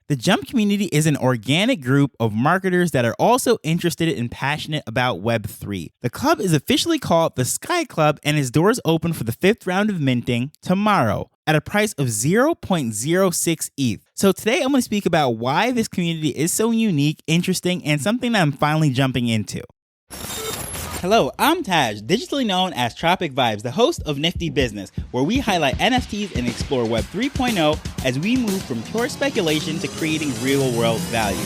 The Jump community is an organic group of marketers that are also interested and passionate about Web3. The club is officially called the Skyclub, and its doors open for the 5th round of minting tomorrow at a price of 0.06 ETH. So today I'm going to speak about why this community is so unique, interesting, and something that I'm finally jumping into. Hello, I'm Taj, digitally known as Tropic Vibes, the host of Nifty Business, where we highlight NFTs and explore Web 3.0 as we move from pure speculation to creating real-world value.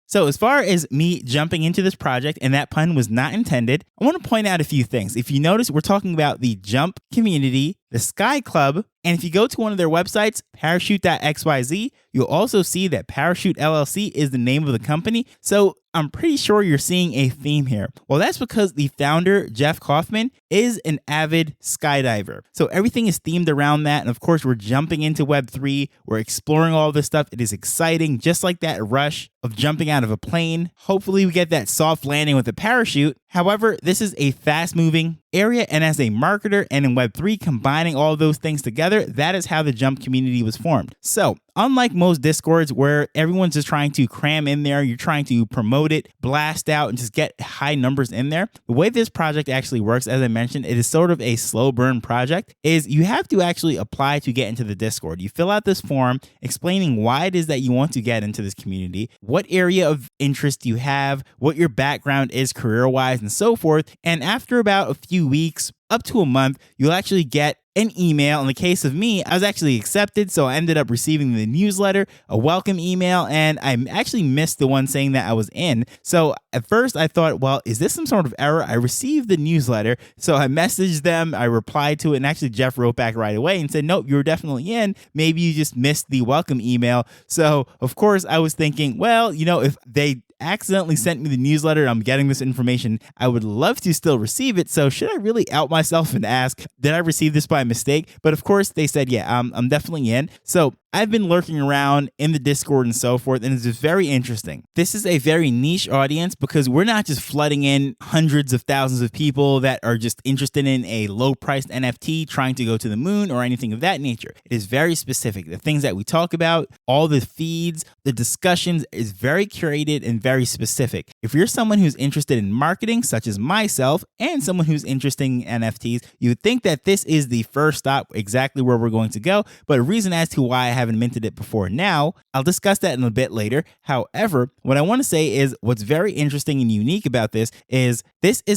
So as far as me jumping into this project, and that pun was not intended, I want to point out a few things. If you notice, we're talking about the Jump community, the Skyclub, and if you go to one of their websites, parachute.xyz, you'll also see that Parachute LLC is the name of the company. So I'm pretty sure you're seeing a theme here. Well, that's because the founder, Jeff Kaufman, is an avid skydiver. So everything is themed around that. And of course, we're jumping into Web3. We're exploring all this stuff. It is exciting, just like that rush of jumping out of a plane. Hopefully we get that soft landing with a parachute. However, this is a fast-moving area, and as a marketer and in Web3, combining all of those things together, that is how the Jump community was formed. So, unlike most Discords where everyone's just trying to cram in there, you're trying to promote it, blast out, and just get high numbers in there, the way this project actually works, as I mentioned, it is sort of a slow burn project, is you have to actually apply to get into the Discord. You fill out this form explaining why it is that you want to get into this community, what area of interest you have, what your background is career-wise, and so forth. And after about a few weeks, up to a month, you'll actually get an email. In the case of me, I was actually accepted, so I ended up receiving the newsletter, a welcome email, and I actually missed the one saying that I was in. So at first I thought, well, is this some sort of error? I received the newsletter, so I messaged them, I replied to it, and actually Jeff wrote back right away and said, nope, you're definitely in. Maybe you just missed the welcome email. So of course I was thinking, well, if they accidentally sent me the newsletter and I'm getting this information, I would love to still receive it. So should I really out myself and ask, did I receive this by mistake? But of course they said, yeah, I'm definitely in. So I've been lurking around in the Discord and so forth, and it's just very interesting. This is a very niche audience because we're not just flooding in hundreds of thousands of people that are just interested in a low-priced NFT trying to go to the moon or anything of that nature. It is very specific. The things that we talk about, all the feeds, the discussions is very curated and very specific. If you're someone who's interested in marketing, such as myself, and someone who's interested in NFTs, you would think that this is the first stop, exactly where we're going to go. But a reason as to why I haven't minted it before now, I'll discuss that in a bit later. However, what I want to say is what's very interesting and unique about this is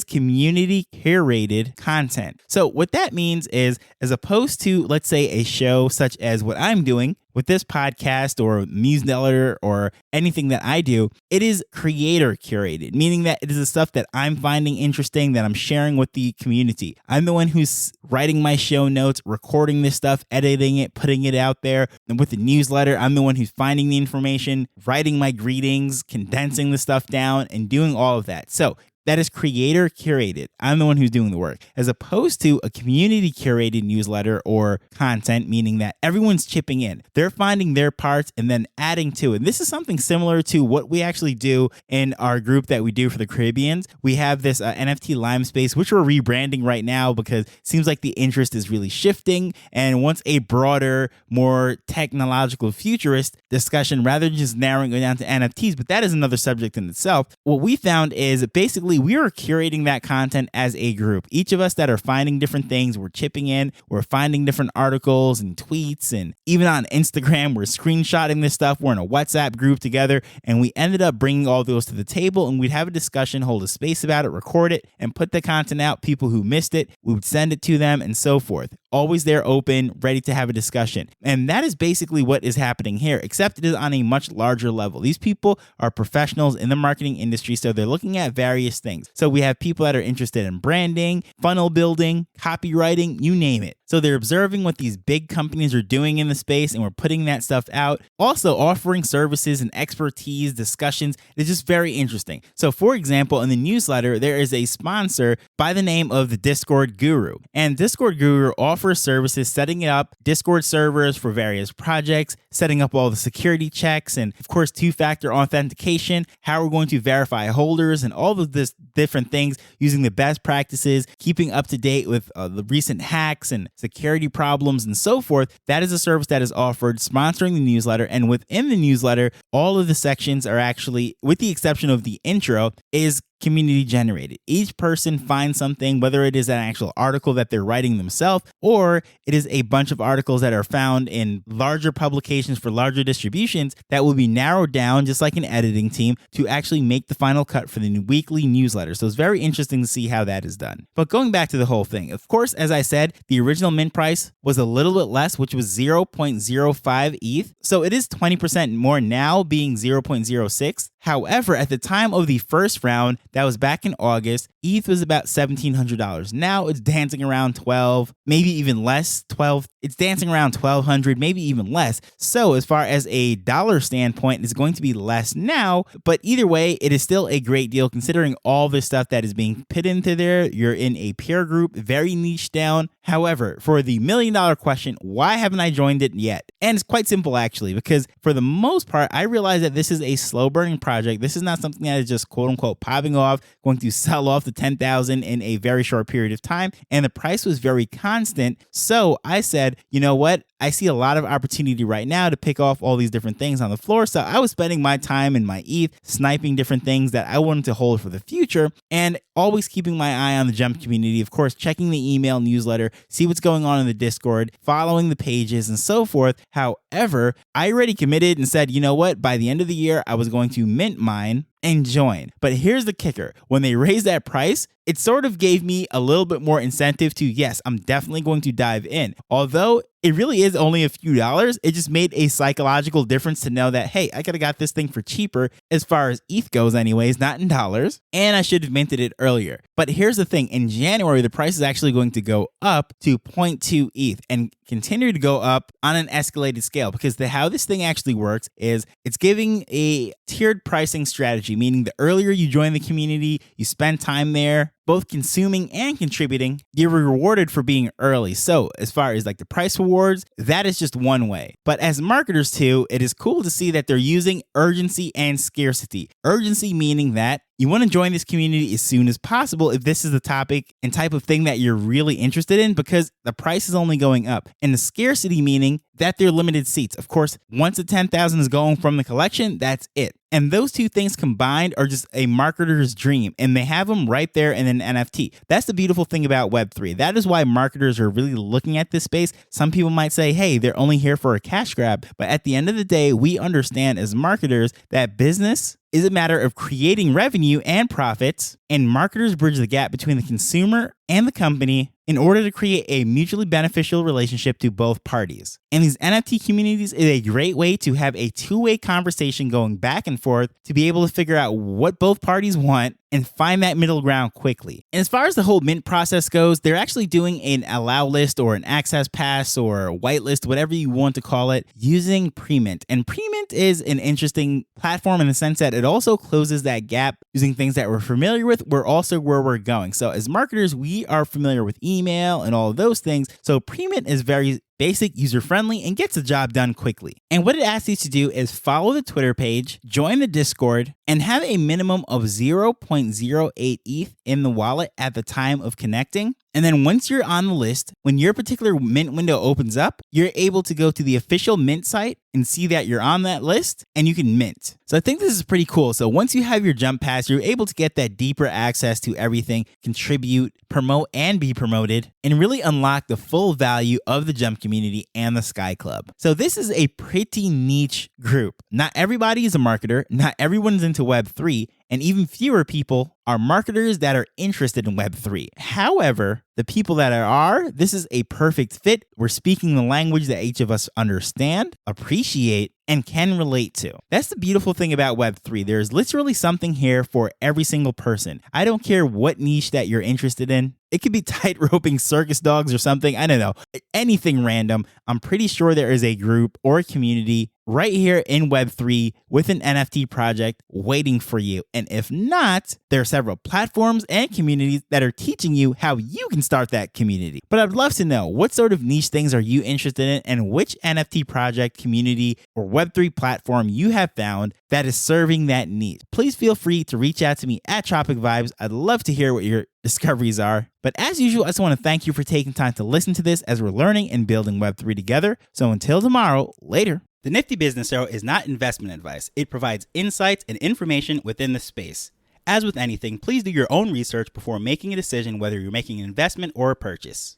community curated content. So what that means is, as opposed to, let's say, a show such as what I'm doing with this podcast or newsletter or anything that I do, it is creator curated, meaning that it is the stuff that I'm finding interesting that I'm sharing with the community. I'm the one who's writing my show notes, recording this stuff, editing it, putting it out there. And with the newsletter, I'm the one who's finding the information, writing my greetings, condensing the stuff down, and doing all of that. So that is creator curated. I'm the one who's doing the work, as opposed to a community curated newsletter or content, meaning that everyone's chipping in. They're finding their parts and then adding to it. And this is something similar to what we actually do in our group that we do for the Caribbeans. We have this NFT Lime space, which we're rebranding right now because it seems like the interest is really shifting and wants a broader, more technological futurist discussion rather than just narrowing it down to NFTs. But that is another subject in itself. What we found is basically we are curating that content as a group. Each of us that are finding different things, we're chipping in, we're finding different articles and tweets, and even on Instagram, we're screenshotting this stuff. We're in a WhatsApp group together, and we ended up bringing all those to the table, and we'd have a discussion, hold a space about it, record it, and put the content out. People who missed it, we would send it to them, and so forth. Always there, open, ready to have a discussion. And that is basically what is happening here, except it is on a much larger level. These people are professionals in the marketing industry, so they're looking at various things. So we have people that are interested in branding, funnel building, copywriting, you name it. So they're observing what these big companies are doing in the space, and we're putting that stuff out. Also offering services and expertise, discussions. It's just very interesting. So for example, in the newsletter, there is a sponsor by the name of the Discord Guru. And Discord Guru offers services setting up Discord servers for various projects, setting up all the security checks, and of course, two-factor authentication, how we're going to verify holders, and all of this different things using the best practices, keeping up to date with the recent hacks and security problems and so forth. That is a service that is offered, sponsoring the newsletter. And within the newsletter, all of the sections are actually, with the exception of the intro, is community generated. Each person finds something, whether it is an actual article that they're writing themselves, or it is a bunch of articles that are found in larger publications for larger distributions that will be narrowed down, just like an editing team, to actually make the final cut for the weekly newsletter. So it's very interesting to see how that is done. But going back to the whole thing, of course, as I said, the original mint price was a little bit less, which was 0.05 ETH. So it is 20% more now, being 0.06. However, at the time of the first round, that was back in August, ETH was about $1,700. Now it's dancing around 12, maybe even less, 12. It's dancing around 1,200, maybe even less. So as far as a dollar standpoint, it's going to be less now, but either way, it is still a great deal considering all the stuff that is being put into there. You're in a peer group, very niche down. However, for the $1 million question, why haven't I joined it yet? And it's quite simple actually, because for the most part, I realize that this is a slow burning project. This is not something that is just quote unquote popping off, going to sell off the 10,000 in a very short period of time. And the price was very constant. So I said, you know what? I see a lot of opportunity right now to pick off all these different things on the floor. So I was spending my time in my ETH, sniping different things that I wanted to hold for the future, and always keeping my eye on the Jump community. Of course, checking the email newsletter, see what's going on in the Discord, following the pages and so forth. However, I already committed and said, you know what? By the end of the year, I was going to mint mine and join. But here's the kicker. When they raised that price, it sort of gave me a little bit more incentive to, yes, I'm definitely going to dive in. Although it really is only a few dollars, it just made a psychological difference to know that, hey, I could have got this thing for cheaper as far as ETH goes anyways, not in dollars, and I should have minted it earlier. But here's the thing. In January, the price is actually going to go up to 0.2 ETH and continue to go up on an escalated scale, because how this thing actually works is it's giving a tiered pricing strategy, meaning the earlier you join the community, you spend time there, both consuming and contributing, you're rewarded for being early. So as far as like the price rewards, that is just one way. But as marketers too, it is cool to see that they're using urgency and scarcity. Urgency meaning that you want to join this community as soon as possible if this is the topic and type of thing that you're really interested in, because the price is only going up. And the scarcity meaning that they're limited seats. Of course, once the 10,000 is going from the collection, that's it. And those two things combined are just a marketer's dream, and they have them right there in an NFT. That's the beautiful thing about Web3. That is why marketers are really looking at this space. Some people might say, hey, they're only here for a cash grab. But at the end of the day, we understand as marketers that business is a matter of creating revenue and profits, and marketers bridge the gap between the consumer and the company in order to create a mutually beneficial relationship to both parties. And these NFT communities is a great way to have a two-way conversation going back and forth to be able to figure out what both parties want and find that middle ground quickly. And as far as the whole mint process goes, they're actually doing an allow list or an access pass or a whitelist, whatever you want to call it, using pre-mint. And pre-mint is an interesting platform in the sense that it also closes that gap using things that we're familiar with. We're also where we're going. So as marketers, we are familiar with email and all of those things. So pre-mint is very basic, user-friendly, and gets the job done quickly. And what it asks you to do is follow the Twitter page, join the Discord, and have a minimum of 0.08 ETH in the wallet at the time of connecting. And then once you're on the list, when your particular mint window opens up, you're able to go to the official mint site and see that you're on that list and you can mint. So I think this is pretty cool. So once you have your jump pass, you're able to get that deeper access to everything, contribute, promote, and be promoted, and really unlock the full value of the jump community and the Skyclub. So this is a pretty niche group. Not everybody is a marketer. Not everyone's into Web3. And even fewer people are marketers that are interested in Web3. However, the people that are, this is a perfect fit. We're speaking the language that each of us understand, appreciate, and can relate to. That's the beautiful thing about Web3. There's literally something here for every single person. I don't care what niche that you're interested in. It could be tight-roping circus dogs or something. I don't know. Anything random. I'm pretty sure there is a group or a community right here in Web3 with an NFT project waiting for you. And if not, there are several platforms and communities that are teaching you how you can start that community. But I'd love to know, what sort of niche things are you interested in, and which NFT project, community, or Web3 platform you have found that is serving that need? Please feel free to reach out to me at Tropic Vibes. I'd love to hear what your discoveries are. But as usual, I just want to thank you for taking time to listen to this as we're learning and building Web3 together. So until tomorrow, later. The Nifty Business Show is not investment advice. It provides insights and information within the space. As with anything, please do your own research before making a decision whether you're making an investment or a purchase.